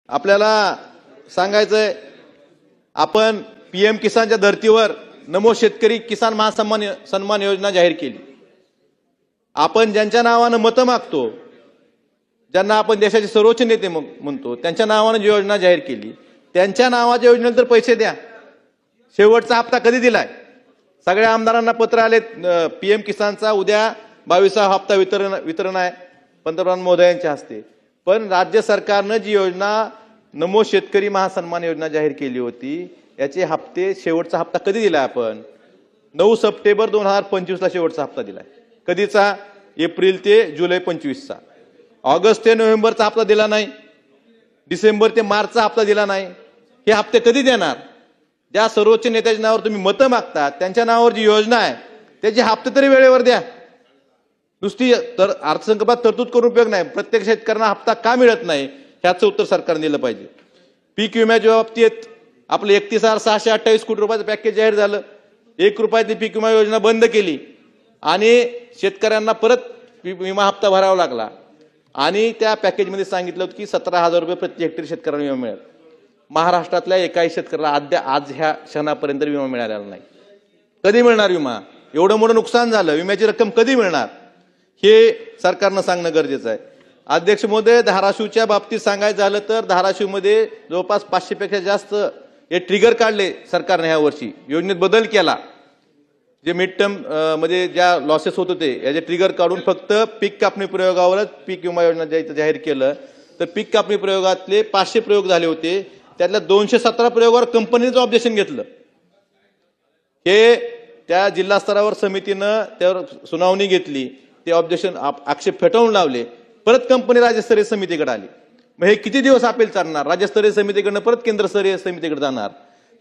आपल्याला सांगायचंय, आपण पीएम किसानच्या धर्तीवर नमो शेतकरी किसान सन्मान योजना जाहीर केली। आपण ज्यांच्या नावानं मतं मागतो, ज्यांना आपण देशाचे सर्वोच्च नेते म्हणतो, त्यांच्या नावानं जी योजना जाहीर केली, त्यांच्या नावाच्या योजनेला तर पैसे द्या। शेवटचा हप्ता कधी दिलाय? सगळ्या आमदारांना पत्र आले, पीएम किसानचा उद्या 22वा हप्ता वितरण आहे पंतप्रधान महोदयांच्या हस्ते। पण राज्य सरकारनं जी योजना नमो शेतकरी महासन्मान योजना जाहीर केली होती, याचे हप्ते शेवटचा हप्ता कधी दिलाय? आपण 9 सप्टेंबर 2025ला शेवटचा हप्ता दिलाय। कधीचा? एप्रिल ते जुलै 25चा। ऑगस्ट ते नोव्हेंबरचा हप्ता दिला नाही, डिसेंबर ते मार्चचा हप्ता दिला नाही। हे हप्ते कधी देणार? ज्या सर्वोच्च नेत्याच्या नावावर तुम्ही मतं मागता, त्यांच्या नावावर जी योजना आहे त्याचे हप्ते तरी वेळेवर द्या। नुसती तर अर्थसंकल्पात तरतूद करून उपयोग नाही। प्रत्येक शेतकऱ्यांना हप्ता का मिळत नाही ह्याचं उत्तर सरकारने दिलं पाहिजे। पीक विम्याच्या बाबतीत आपलं 31,628 कोटी रुपयाचं पॅकेज जाहीर झालं। 1 रुपयाची पीक विमा योजना बंद केली आणि शेतकऱ्यांना परत विमा हप्ता भरावा लागला। आणि त्या पॅकेजमध्ये सांगितलं होतं की 17,000 रुपये प्रति हेक्टरी शेतकऱ्यांना विमा मिळेल। महाराष्ट्रातल्या एकाही शेतकऱ्याला आज ह्या क्षणापर्यंत विमा मिळालेला नाही। कधी मिळणार विमा? एवढं मोठं नुकसान झालं, विम्याची रक्कम कधी मिळणार हे सरकारनं सांगणं गरजेचं आहे। अध्यक्ष महोदय, धाराशिवच्या बाबतीत सांगायचं झालं तर धाराशिवमध्ये जवळपास 500 पेक्षा जास्त हे ट्रिगर काढले सरकारने। ह्या वर्षी योजनेत बदल केला। जे मिड टर्म मध्ये ज्या लॉसेस होत होते याचे ट्रिगर काढून फक्त पीक कापणी प्रयोगावरच पीक विमा योजना जाहीर केलं। तर पीक कापणी प्रयोगातले 500 प्रयोग झाले होते, त्यातल्या 217 प्रयोगावर कंपनीचं ऑब्जेक्शन घेतलं। हे त्या जिल्हा स्तरावर समितीनं त्यावर सुनावणी घेतली, ते ऑब्जेक्शन आक्षेप फेटाळून लावले, परत कंपनी राज्यस्तरीय समितीकडे आली। मग हे किती दिवस अपील चालणार? राज्यस्तरीय समितीकडनं परत केंद्रस्तरीय समितीकडे जाणार।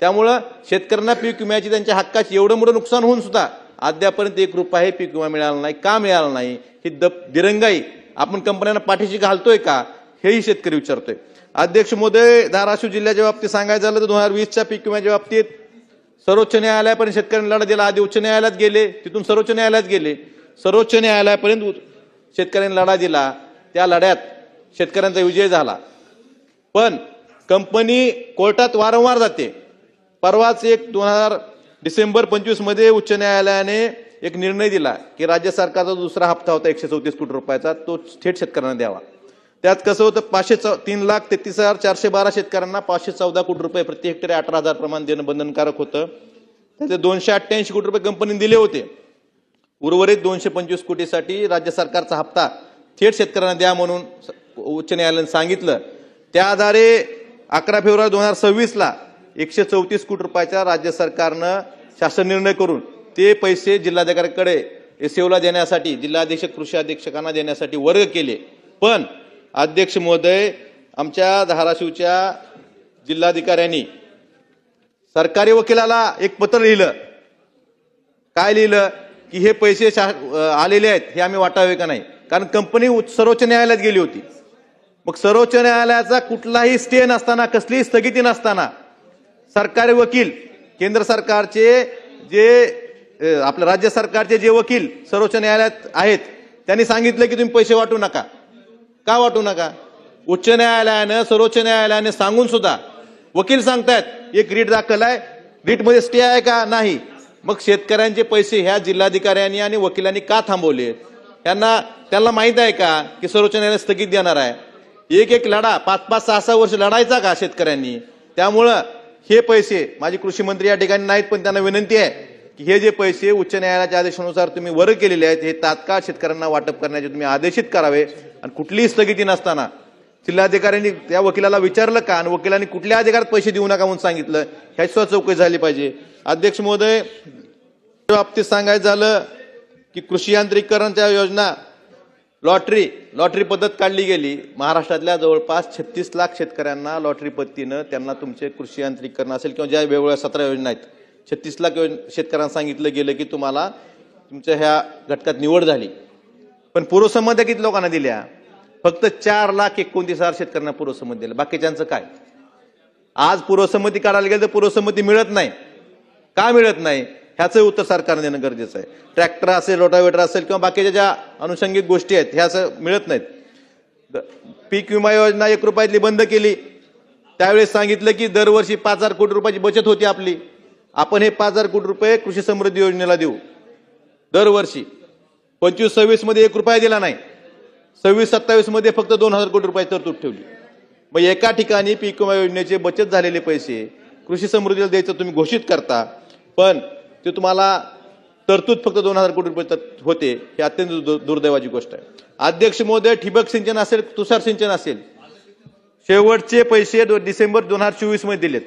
त्यामुळं शेतकऱ्यांना पीक विम्याची त्यांच्या हक्काची एवढं मोठं नुकसान होऊन सुद्धा अद्यापर्यंत 1 रुपया पीक विमा मिळाला नाही। का मिळाला नाही? ही दिरंगाई आपण कंपन्यांना पाठीशी घालतोय का, हेही शेतकरी विचारतोय। अध्यक्ष महोदय, धाराशिव जिल्ह्याच्या बाबतीत सांगायचं झालं तर 2020च्या पीक विम्याच्या बाबतीत सर्वोच्च न्यायालयापर्यंत शेतकऱ्यांनी लढा दिला। आधी उच्च न्यायालयात गेले, तिथून सर्वोच्च न्यायालयात गेले, सर्वोच्च न्यायालयापर्यंत शेतकऱ्यांनी लढा दिला। त्या लढ्यात शेतकऱ्यांचा विजय झाला। पण कंपनी कोर्टात वारंवार जाते। परवाच 2000 डिसेंबर 25 मध्ये उच्च न्यायालयाने एक निर्णय दिला की राज्य सरकारचा दुसरा हप्ता होता 134 कोटी रुपयाचा, तो थेट शेतकऱ्यांना द्यावा। त्यात कसं होतं, 3,33,412 शेतकऱ्यांना 514 कोटी रुपये प्रति हेक्टरी 18,000 प्रमाण देणं बंधनकारक होतं। त्याचे 288 कोटी रुपये कंपनीने दिले होते। उर्वरित 225 कोटीसाठी राज्य सरकारचा हप्ता थेट शेतकऱ्यांना द्या म्हणून उच्च न्यायालयाने सांगितलं। त्या आधारे 11 फेब्रुवारी 2026ला 134 कोटी रुपयाचा राज्य सरकारनं शासन निर्णय करून ते पैसे जिल्हाधिकाऱ्यांकडे एसओला देण्यासाठी, जिल्हाधीक्षक कृषी अधीक्षकांना देण्यासाठी वर्ग केले। पण अध्यक्ष महोदय, आमच्या धाराशिवच्या जिल्हाधिकाऱ्यांनी सरकारी वकिलाला एक पत्र लिहिलं। काय लिहिलं? की हे पैसे आलेले आहेत, हे आम्ही वाटावे का नाही? कारण कंपनी सर्वोच्च न्यायालयात गेली होती। मग सर्वोच्च न्यायालयाचा कुठलाही स्टे नसताना, कसलीही स्थगिती नसताना सरकारी वकील, केंद्र सरकारचे जे आपल्या राज्य सरकारचे जे वकील सर्वोच्च न्यायालयात आहेत, त्यांनी सांगितलं की तुम्ही पैसे वाटू नका। का वाटू नका? उच्च न्यायालयानं, सर्वोच्च न्यायालयाने सांगून सुद्धा वकील सांगतायत एक रीट दाखल आहे, रीटमध्ये स्टे आहे का? नाही। मग शेतकऱ्यांचे पैसे ह्या जिल्हाधिकाऱ्यांनी आणि वकिलांनी का थांबवले? त्यांना माहित आहे का की सर्वोच्च न्यायालय स्थगित देणार आहे? एक लढा 5-5, 6-6 वर्ष लढायचा का शेतकऱ्यांनी? त्यामुळं हे पैसे, माझे कृषी मंत्री या ठिकाणी नाहीत, पण त्यांना विनंती आहे की हे जे पैसे उच्च न्यायालयाच्या आदेशानुसार तुम्ही वर्ग केलेले आहेत, हे तात्काळ शेतकऱ्यांना वाटप करण्याचे तुम्ही आदेशित करावे। आणि कुठलीही स्थगिती नसताना जिल्हाधिकाऱ्यांनी त्या वकिलाला विचारलं का, आणि वकिलांनी कुठल्या अधिकारात पैसे देऊ नका म्हणून सांगितलं, ह्याची सुद्धा चौकशी झाली पाहिजे। अध्यक्ष महोदय, बाबतीत सांगायचं झालं की कृषी यांत्रिकीकरणच्या योजना लॉटरी पद्धत काढली गेली। महाराष्ट्रातल्या जवळपास 36 लाख शेतकऱ्यांना लॉटरी पद्धतीनं त्यांना तुमचे कृषी यांत्रिकीकरण असेल किंवा ज्या वेगवेगळ्या 17 योजना आहेत, 36 लाख शेतकऱ्यांना सांगितलं गेलं की तुम्हाला तुमच्या ह्या घटकात निवड झाली। पण पूर्वसंमत्या किती लोकांना दिल्या? फक्त 4,29,000 शेतकऱ्यांना पूर्वसंमती दिल्या। बाकीच्यांचं काय? आज पूर्वसंमती काढायला गेलं तर पूर्वसंमती मिळत नाही। का मिळत नाही ह्याचं उत्तर सरकारने देणं गरजेचं आहे। ट्रॅक्टर असेल, रोटावेटर असेल किंवा बाकीच्या ज्या अनुषंगिक गोष्टी आहेत ह्या मिळत नाहीत। पीक विमा योजना 1 रुपयातली बंद केली, त्यावेळेस सांगितलं की दरवर्षी 5,000 कोटी रुपयाची बचत होती आपली. आपण हे 5,000 कोटी रुपये कृषी समृद्धी योजनेला देऊ दरवर्षी. 25-26 मध्ये 1 रुपया दिला नाही. 26-27 मध्ये फक्त 2,000 कोटी रुपये तरतूद ठेवली. मग एका ठिकाणी पीक विमा योजनेचे बचत झालेले पैसे कृषी समृद्धीला द्यायचं तुम्ही घोषित करता, पण ते तुम्हाला तरतूद फक्त 2,000 कोटी रुपये होते. हे अत्यंत दुर्दैवाची गोष्ट आहे. अध्यक्ष महोदय, ठिबक सिंचन असेल, तुषार सिंचन असेल, शेवटचे पैसे डिसेंबर 2024 मध्ये दिलेत.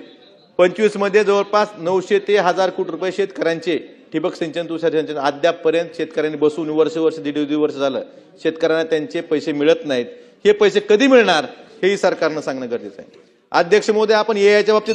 25 मध्ये जवळपास 900 ते 1,000 कोटी रुपये शेतकऱ्यांचे ठिबक सिंचन, तुषार सिंचन अद्यापपर्यंत शेतकऱ्यांनी बसून वर्ष दीड वर्ष झालं शेतकऱ्यांना त्यांचे पैसे मिळत नाहीत. हे पैसे कधी मिळणार हेही सरकारनं सांगणं गरजेचं आहे. अध्यक्ष महोदय, आपण एआयच्या बाबतीत